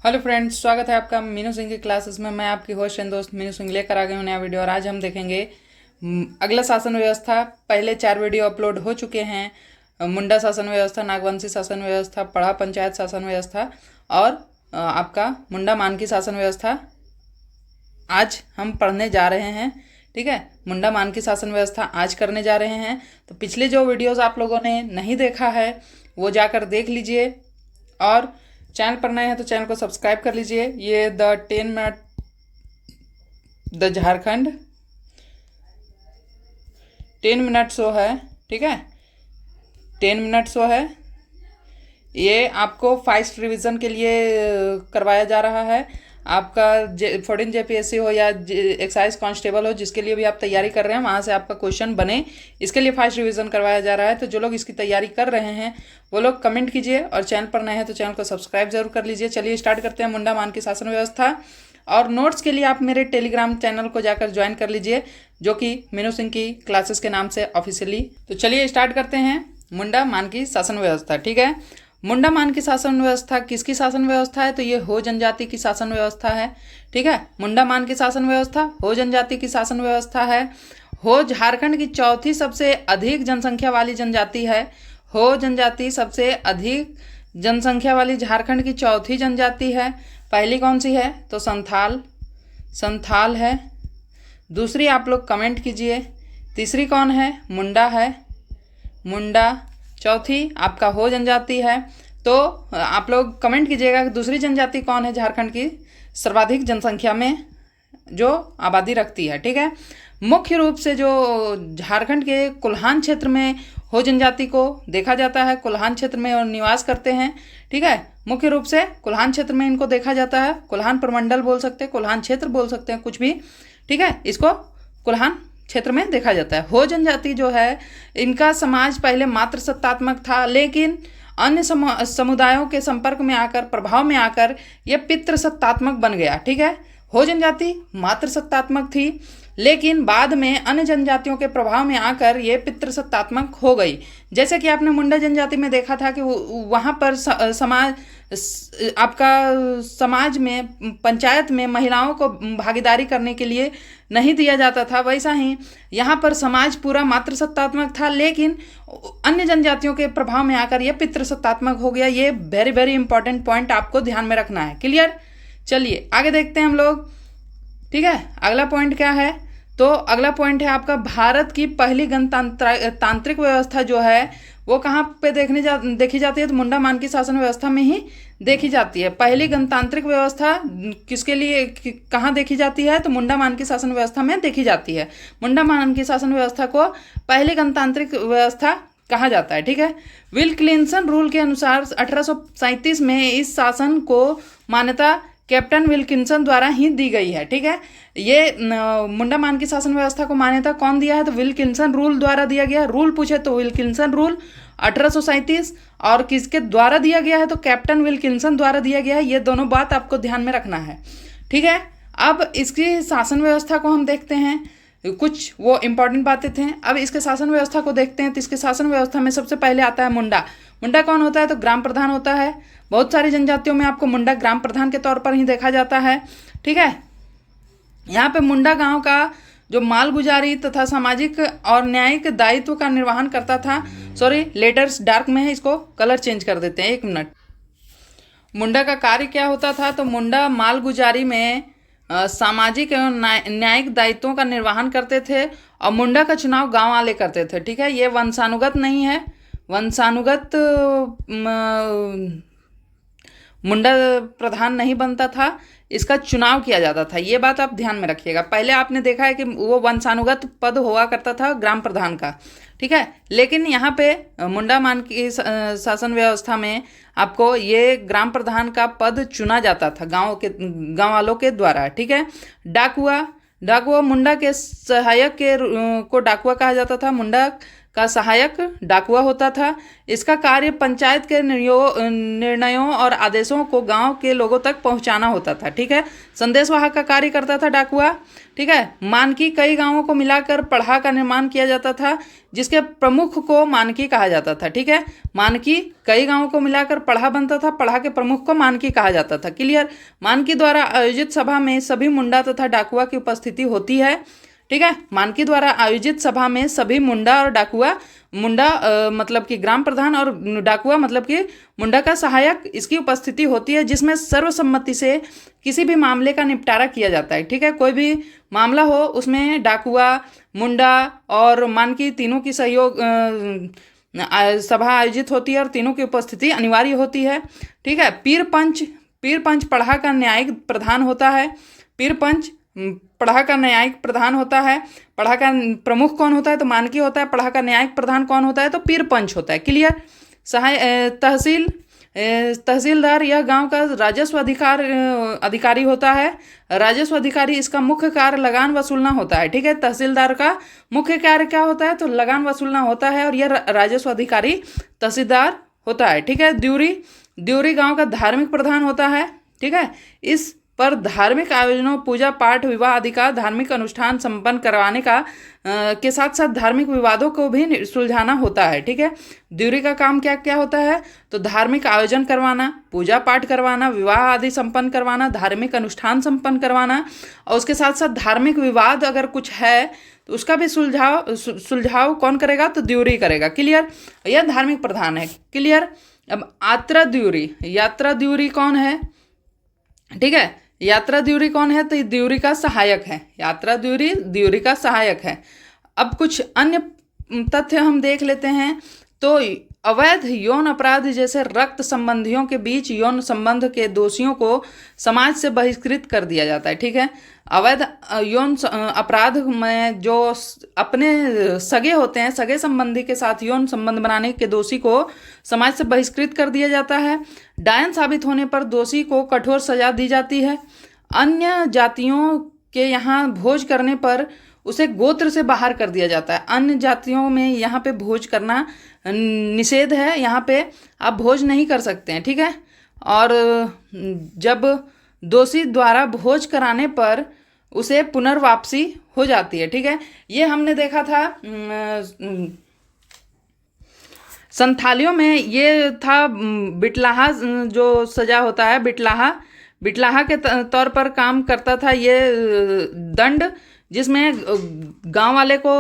Hello friends, स्वागत है आपका मीनू सिंह की क्लासेस में। मैं आपकी होस्ट एंड दोस्त मीनू सिंह लेकर आ गई हूँ नया वीडियो। और आज हम देखेंगे अगला शासन व्यवस्था। पहले 4 वीडियो अपलोड हो चुके हैं। मुंडा शासन व्यवस्था, नागवंशी शासन व्यवस्था, पढ़ा पंचायत शासन व्यवस्था और आपका मुंडा मानकी शासन व्यवस्था आज हम पढ़ने जा रहे हैं। ठीक है, मुंडा मानकी शासन व्यवस्था आज करने जा रहे हैं। तो पिछले जो वीडियोज़ आप लोगों ने नहीं देखा है वो जाकर देख लीजिए, और चैनल पर नए हैं तो चैनल को सब्सक्राइब कर लीजिए। ये the 10 minute the Jharkhand 10 minute show है। ठीक है, 10 मिनट शो है। ये आपको फास्ट रिवीजन के लिए करवाया जा रहा है। आपका 14 JPSC हो या एक्साइज कांस्टेबल हो, जिसके लिए भी आप तैयारी कर रहे हैं, वहाँ से आपका क्वेश्चन बने, इसके लिए फास्ट रिवीजन करवाया जा रहा है। तो जो लोग इसकी तैयारी कर रहे हैं वो लोग कमेंट कीजिए, और चैनल पर नए हैं तो चैनल को सब्सक्राइब जरूर कर लीजिए। चलिए स्टार्ट करते हैं मुंडा मानकी शासन व्यवस्था। और नोट्स के लिए आप मेरे टेलीग्राम चैनल को जाकर ज्वाइन कर लीजिए, जो कि मीनू सिंह की क्लासेस के नाम से ऑफिशियली। तो चलिए स्टार्ट करते हैं मुंडा मानकी शासन व्यवस्था। ठीक है, मुंडा मानकी शासन व्यवस्था किसकी शासन व्यवस्था है? तो ये हो जनजाति की शासन व्यवस्था है। ठीक है, मुंडा मानकी शासन व्यवस्था हो जनजाति की शासन व्यवस्था है। हो झारखंड की चौथी सबसे अधिक जनसंख्या वाली जनजाति है। हो जनजाति सबसे अधिक जनसंख्या वाली झारखंड की चौथी जनजाति है। पहली कौन सी है? तो संथाल है। दूसरी आप लोग कमेंट कीजिए। तीसरी कौन है? मुंडा है, मुंडा। चौथी आपका हो जनजाति है। तो आप लोग कमेंट कीजिएगा कि दूसरी जनजाति कौन है झारखंड की सर्वाधिक जनसंख्या में जो आबादी रखती है। ठीक है, मुख्य रूप से जो झारखंड के कोल्हान क्षेत्र में हो जनजाति को देखा जाता है, कोल्हान क्षेत्र में और निवास करते हैं। ठीक है, मुख्य रूप से कोल्हान क्षेत्र में इनको देखा जाता है। कोल्हान प्रमंडल बोल सकते हैं, कोल्हान क्षेत्र बोल सकते हैं, कुछ भी। ठीक है, इसको कोल्हान क्षेत्र में देखा जाता है। हो जनजाति जो है, इनका समाज पहले मात्र सत्तात्मक था, लेकिन अन्य समुदायों के संपर्क में आकर, प्रभाव में आकर यह पितृसत्तात्मक बन गया। ठीक है, हो जनजाति मात्र सत्तात्मक थी, लेकिन बाद में अन्य जनजातियों के प्रभाव में आकर ये पितृसत्तात्मक हो गई। जैसे कि आपने मुंडा जनजाति में देखा था कि वहाँ पर समाज में, पंचायत में महिलाओं को भागीदारी करने के लिए नहीं दिया जाता था। वैसा ही यहाँ पर समाज पूरा मात्र सत्तात्मक था, लेकिन अन्य जनजातियों के प्रभाव में आकर यह पितृसत्तात्मक हो गया। ये वेरी वेरी इंपॉर्टेंट पॉइंट आपको ध्यान में रखना है। क्लियर? चलिए आगे देखते हैं हम लोग। ठीक है, अगला पॉइंट क्या है? तो अगला पॉइंट है आपका भारत की पहली गणतांत्रिक व्यवस्था जो है वो कहाँ पे देखी जाती है? तो मुंडा मानकी शासन व्यवस्था में ही देखी जाती है। पहली गणतांत्रिक व्यवस्था किसके लिए कहाँ देखी जाती है? तो मुंडा मानकी शासन व्यवस्था में देखी जाती है। मुंडा मानकी शासन व्यवस्था को पहली गणतांत्रिक व्यवस्था कहा जाता है। ठीक है, विल्किंसन रूल के अनुसार 1837 में इस शासन को मान्यता कैप्टन विल्किंसन द्वारा ही दी गई है। ठीक है, ये मुंडा मानकी शासन व्यवस्था को मान्यता कौन दिया है? तो विल्किंसन रूल द्वारा दिया गया है। रूल पूछे तो विल्किंसन रूल 1837, और किसके द्वारा दिया गया है? तो कैप्टन विल्किंसन द्वारा दिया गया है। ये दोनों बात आपको ध्यान में रखना है। ठीक है, अब इसकी शासन व्यवस्था को हम देखते हैं। कुछ वो इंपॉर्टेंट बातें थे, अब इसके शासन व्यवस्था को देखते हैं। तो इसके शासन व्यवस्था में सबसे पहले आता है मुंडा। मुंडा कौन होता है? तो ग्राम प्रधान होता है। बहुत सारी जनजातियों में आपको मुंडा ग्राम प्रधान के तौर पर ही देखा जाता है। ठीक है, यहाँ पे मुंडा गांव का जो मालगुजारी तथा सामाजिक और न्यायिक दायित्व का निर्वहन करता था। सॉरी, लेटर्स डार्क में है, इसको कलर चेंज कर देते हैं, 1 मिनट। मुंडा का कार्य क्या होता था? तो मुंडा मालगुजारी में सामाजिक एवं न्यायिक दायित्वों का निर्वहन करते थे, और मुंडा का चुनाव गांव वाले करते थे। ठीक है, ये वंशानुगत नहीं है। वंशानुगत मुंडा प्रधान नहीं बनता था, इसका चुनाव किया जाता था। ये बात आप ध्यान में रखिएगा। पहले आपने देखा है कि वो वंशानुगत पद हुआ करता था ग्राम प्रधान का। ठीक है, लेकिन यहाँ पे मुंडा मानकी शासन व्यवस्था में आपको ये ग्राम प्रधान का पद चुना जाता था गांव वालों के द्वारा। ठीक है, डाकुआ मुंडा के सहायक को डाकुआ कहा जाता था। मुंडा का सहायक डाकुआ होता था। इसका कार्य पंचायत के निर्णयों और आदेशों को गांव के लोगों तक पहुंचाना होता था। ठीक है, संदेशवाहक का कार्य करता था डाकुआ। ठीक है, मानकी कई गांवों को मिलाकर पढ़ा का निर्माण किया जाता था, जिसके प्रमुख को मानकी कहा जाता था। ठीक है, मानकी कई गांवों को मिलाकर पढ़ा बनता था, पढ़ा के प्रमुख को मानकी कहा जाता था। क्लियर। मानकी द्वारा आयोजित सभा में सभी मुंडा तथा डाकुआ की उपस्थिति होती है। ठीक है, मानकी द्वारा आयोजित सभा में सभी मुंडा और डाकुआ, मुंडा मतलब कि ग्राम प्रधान और डाकुआ मतलब कि मुंडा का सहायक, इसकी उपस्थिति होती है, जिसमें सर्वसम्मति से किसी भी मामले का निपटारा किया जाता है। ठीक है, कोई भी मामला हो उसमें डाकुआ, मुंडा और मानकी तीनों की सहयोग सभा आयोजित होती है और तीनों की उपस्थिति अनिवार्य होती है। ठीक है, पीर पंच पढ़ा का न्यायिक प्रधान होता है। पीर पंच पढ़ा का न्यायिक प्रधान होता है। पढ़ा का प्रमुख कौन होता है? तो मानकी होता है। पढ़ा का न्यायिक प्रधान कौन होता है? तो पीर पंच होता है। क्लियर। तहसीलदार यह गांव का राजस्व अधिकारी होता है। राजस्व अधिकारी, इसका मुख्य कार्य लगान वसूलना होता है। ठीक है, तहसीलदार का मुख्य कार्य क्या होता है? तो लगान वसूलना होता है और यह राजस्व अधिकारी तहसीलदार होता है। ठीक है, द्यूरी गांव का धार्मिक प्रधान होता है। ठीक है, इस पर धार्मिक आयोजनों, पूजा पाठ, विवाह आदि का धार्मिक अनुष्ठान संपन्न करवाने का के साथ साथ धार्मिक विवादों को भी सुलझाना होता है। ठीक है, द्यूरी का काम क्या क्या होता है? तो धार्मिक आयोजन करवाना, पूजा पाठ करवाना, विवाह आदि संपन्न करवाना, धार्मिक अनुष्ठान संपन्न करवाना, और उसके साथ साथ धार्मिक विवाद अगर कुछ है तो उसका भी सुलझाव कौन करेगा? तो द्यूरी करेगा। क्लियर। यह धार्मिक प्रधान है। क्लियर। अब यात्रा द्यूरी कौन है? ठीक है, यात्रा द्यूरी कौन है? तो द्यूरी का सहायक है। यात्रा द्यूरी का सहायक है। अब कुछ अन्य तथ्य हम देख लेते हैं। तो अवैध यौन अपराध जैसे रक्त संबंधियों के बीच यौन संबंध के दोषियों को समाज से बहिष्कृत कर दिया जाता है। ठीक है, अवैध यौन अपराध में जो अपने सगे होते हैं, सगे संबंधी के साथ यौन संबंध बनाने के दोषी को समाज से बहिष्कृत कर दिया जाता है। डायन साबित होने पर दोषी को कठोर सजा दी जाती है। अन्य जातियों के यहाँ भोज करने पर उसे गोत्र से बाहर कर दिया जाता है। अन्य जातियों में यहाँ पे भोज करना निषेध है, यहाँ पे आप भोज नहीं कर सकते हैं। ठीक है, और जब दोषी द्वारा भोज कराने पर उसे पुनर्वापसी हो जाती है। ठीक है, ये हमने देखा था संथालियों में, ये था बिटलाहा जो सजा होता है, बिटलाहा के तौर पर काम करता था ये दंड, जिसमें गांव वाले को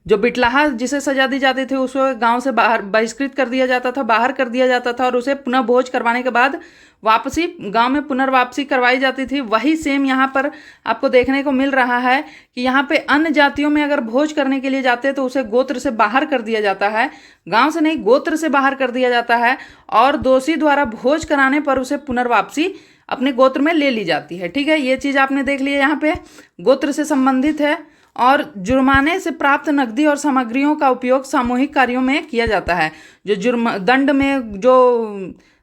जो बिटलाहा जिसे सजा दी जाती थी उसको गांव से बाहर बहिष्कृत कर दिया जाता था, बाहर कर दिया जाता था, और उसे पुनः भोज करवाने के बाद वापसी गांव में पुनर्वापसी करवाई जाती थी। वही सेम यहाँ पर आपको देखने को मिल रहा है कि यहाँ पे अन्य जातियों में अगर भोज करने के लिए जाते हैं तो उसे गोत्र से बाहर कर दिया जाता है, गांव से नहीं गोत्र से बाहर कर दिया जाता है, और दोषी द्वारा भोज कराने पर उसे पुनर्वापसी अपने गोत्र में ले ली जाती है। ठीक है, ये चीज़ आपने देख लिया, यहाँ पे गोत्र से संबंधित है। और जुर्माने से प्राप्त नकदी और सामग्रियों का उपयोग सामूहिक कार्यों में किया जाता है। जो दंड में जो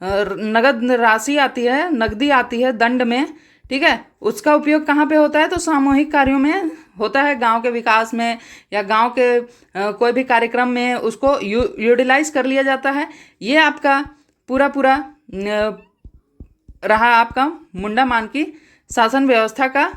नगद राशि आती है, नकदी आती है दंड में, ठीक है, उसका उपयोग कहाँ पे होता है? तो सामूहिक कार्यों में होता है, गांव के विकास में या गांव के कोई भी कार्यक्रम में उसको यूटिलाइज कर लिया जाता है। ये आपका पूरा रहा आपका मुंडा मानकी शासन व्यवस्था का,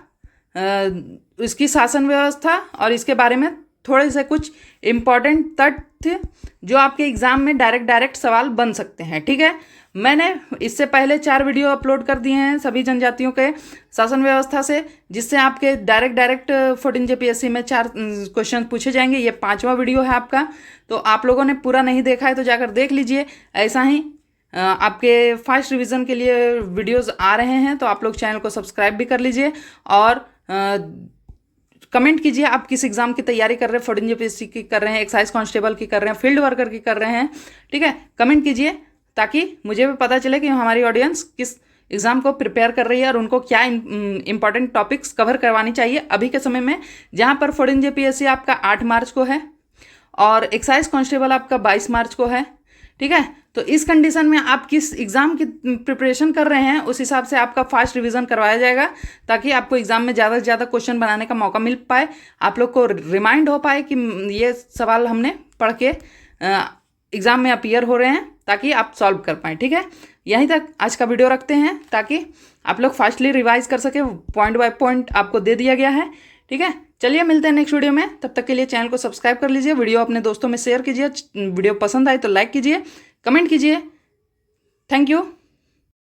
इसकी शासन व्यवस्था और इसके बारे में थोड़े से कुछ इम्पॉर्टेंट तथ्य जो आपके एग्जाम में डायरेक्ट सवाल बन सकते हैं। ठीक है, मैंने इससे पहले 4 वीडियो अपलोड कर दिए हैं सभी जनजातियों के शासन व्यवस्था से, जिससे आपके डायरेक्ट 14 JPSC में 4 क्वेश्चन पूछे जाएंगे। ये 5वां वीडियो है आपका, तो आप लोगों ने पूरा नहीं देखा है तो जाकर देख लीजिए। ऐसा ही आपके फर्स्ट रिवीजन के लिए वीडियोस आ रहे हैं, तो आप लोग चैनल को सब्सक्राइब भी कर लीजिए और कमेंट कीजिए आप किस एग्जाम की तैयारी कर रहे हैं, 14 JPSC की कर रहे हैं, एक्साइज कांस्टेबल की कर रहे हैं, फील्ड वर्कर की कर रहे हैं। ठीक है, कमेंट कीजिए ताकि मुझे भी पता चले कि हमारी ऑडियंस किस एग्जाम को प्रिपेयर कर रही है और उनको क्या इंपॉर्टेंट टॉपिक्स कवर करवानी चाहिए अभी के समय में, जहाँ पर 14 JPSC आपका 8 मार्च को है और एक्साइज कांस्टेबल आपका 22 मार्च को है। ठीक है। तो इस कंडीशन में आप किस एग्ज़ाम की प्रिपरेशन कर रहे हैं उस हिसाब से आपका फास्ट रिवीजन करवाया जाएगा, ताकि आपको एग्ज़ाम में ज़्यादा से ज़्यादा क्वेश्चन बनाने का मौका मिल पाए, आप लोग को रिमाइंड हो पाए कि ये सवाल हमने पढ़ के एग्ज़ाम में अपीयर हो रहे हैं, ताकि आप सॉल्व कर पाएँ। ठीक है, यहीं तक आज का वीडियो रखते हैं ताकि आप लोग फास्टली रिवाइज कर सके। पॉइंट बाय पॉइंट आपको दे दिया गया है। ठीक है, चलिए मिलते हैं नेक्स्ट वीडियो में। तब तक के लिए चैनल को सब्सक्राइब कर लीजिए, वीडियो अपने दोस्तों में शेयर कीजिए, वीडियो पसंद आए तो लाइक कीजिए, कमेंट कीजिए। Thank you.